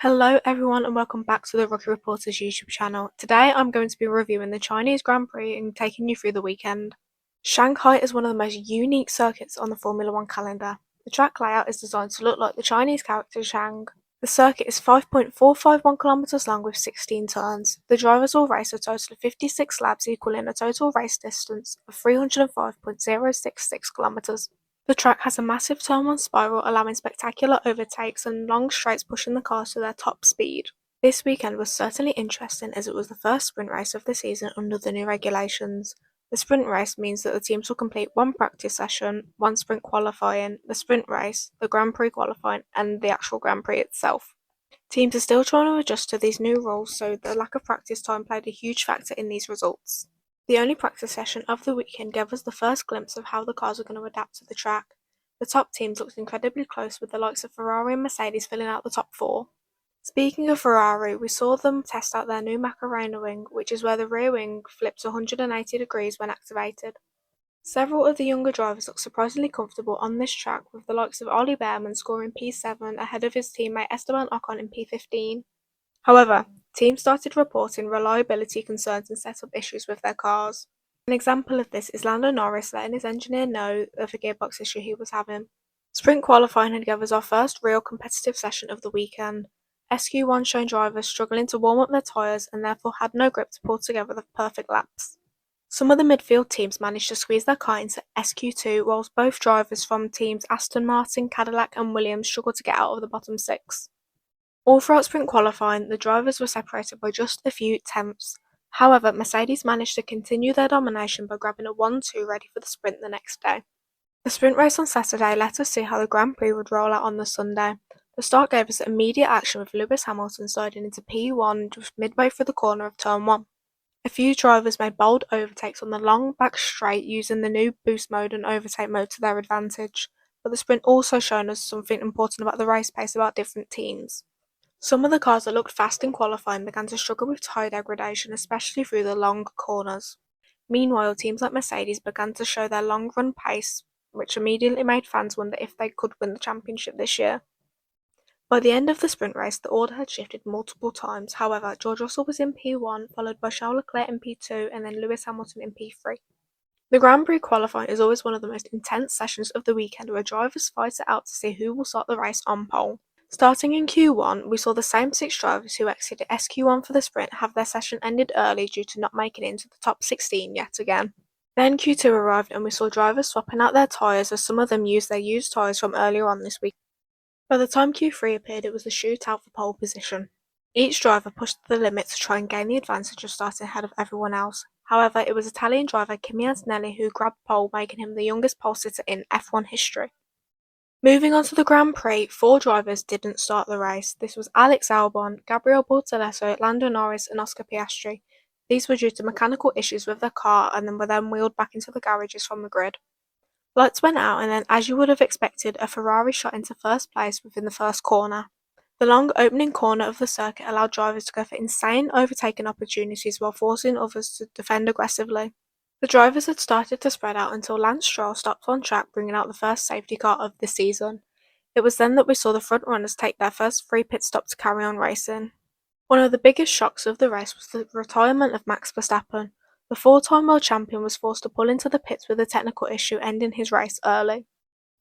Hello everyone and welcome back to the Rookie Reporters YouTube channel. Today I'm going to be reviewing the Chinese Grand Prix and taking you through the weekend. Shanghai is one of the most unique circuits on the Formula 1 calendar. The track layout is designed to look like the Chinese character Shang. The circuit is 5.451 kilometers long with 16 turns. The drivers will race a total of 56 laps equaling a total race distance of 305.066 kilometers. The track has a massive turn 1 spiral allowing spectacular overtakes and long straights pushing the cars to their top speed. This weekend was certainly interesting as it was the first sprint race of the season under the new regulations. The sprint race means that the teams will complete one practice session, one sprint qualifying, the sprint race, the Grand Prix qualifying and the actual Grand Prix itself. Teams are still trying to adjust to these new rules, so the lack of practice time played a huge factor in these results. The only practice session of the weekend gave us the first glimpse of how the cars are going to adapt to the track. The top teams looked incredibly close with the likes of Ferrari and Mercedes filling out the top 4. Speaking of Ferrari, we saw them test out their new Macarena wing, which is where the rear wing flips 180 degrees when activated. Several of the younger drivers look surprisingly comfortable on this track, with the likes of Ollie Behrman scoring P7 ahead of his teammate Esteban Ocon in P15. However, teams started reporting reliability concerns and setup issues with their cars. An example of this is Lando Norris letting his engineer know of a gearbox issue he was having. Sprint qualifying had given us our first real competitive session of the weekend. SQ1 showing drivers struggling to warm up their tyres and therefore had no grip to pull together the perfect laps. Some of the midfield teams managed to squeeze their car into SQ2, whilst both drivers from teams Aston Martin, Cadillac and Williams struggled to get out of the bottom 6. All throughout sprint qualifying, the drivers were separated by just a few tenths. However, Mercedes managed to continue their domination by grabbing a 1-2 ready for the sprint the next day. The sprint race on Saturday let us see how the Grand Prix would roll out on the Sunday. The start gave us immediate action with Lewis Hamilton sliding into P1 just midway through the corner of turn 1. A few drivers made bold overtakes on the long back straight using the new boost mode and overtake mode to their advantage, but the sprint also showed us something important about the race pace about different teams. Some of the cars that looked fast in qualifying began to struggle with tyre degradation, especially through the long corners. Meanwhile, teams like Mercedes began to show their long-run pace, which immediately made fans wonder if they could win the championship this year. By the end of the sprint race, the order had shifted multiple times. However, George Russell was in P1, followed by Charles Leclerc in P2, and then Lewis Hamilton in P3. The Grand Prix qualifying is always one of the most intense sessions of the weekend, where drivers fight it out to see who will start the race on pole. Starting in Q1, we saw the same 6 drivers who exited SQ1 for the sprint have their session ended early due to not making it into the top 16 yet again. Then Q2 arrived and we saw drivers swapping out their tyres as some of them used their used tyres from earlier on this week. By the time Q3 appeared, it was a shootout for pole position. Each driver pushed to the limit to try and gain the advantage of starting ahead of everyone else. However, it was Italian driver Kimi Antonelli who grabbed pole, making him the youngest pole sitter in F1 history. Moving on to the Grand Prix, 4 drivers didn't start the race. This was Alex Albon, Gabriel Bortolesso, Lando Norris and Oscar Piastri. These were due to mechanical issues with their car and were then wheeled back into the garages from the grid. Lights went out and then, as you would have expected, a Ferrari shot into first place within the first corner. The long opening corner of the circuit allowed drivers to go for insane overtaking opportunities while forcing others to defend aggressively. The drivers had started to spread out until Lance Stroll stopped on track, bringing out the first safety car of the season. It was then that we saw the front runners take their first free pit stop to carry on racing. One of the biggest shocks of the race was the retirement of Max Verstappen. The 4-time world champion was forced to pull into the pits with a technical issue, ending his race early.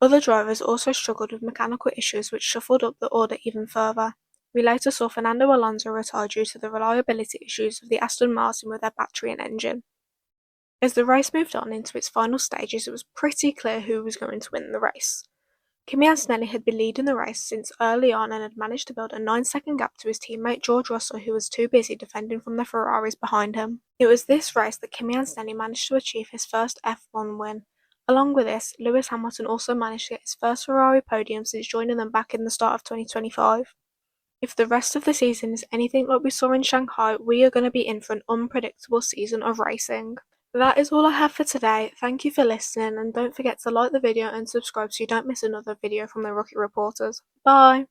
Other drivers also struggled with mechanical issues which shuffled up the order even further. We later saw Fernando Alonso retire due to the reliability issues of the Aston Martin with their battery and engine. As the race moved on into its final stages, it was pretty clear who was going to win the race. Kimi Antonelli had been leading the race since early on and had managed to build a 9-second gap to his teammate George Russell, who was too busy defending from the Ferraris behind him. It was this race that Kimi Antonelli managed to achieve his first F1 win. Along with this, Lewis Hamilton also managed to get his first Ferrari podium since joining them back in the start of 2025. If the rest of the season is anything like we saw in Shanghai, we are going to be in for an unpredictable season of racing. That is all I have for today. Thank you for listening and don't forget to like the video and subscribe so you don't miss another video from the Rookie Reporters. Bye!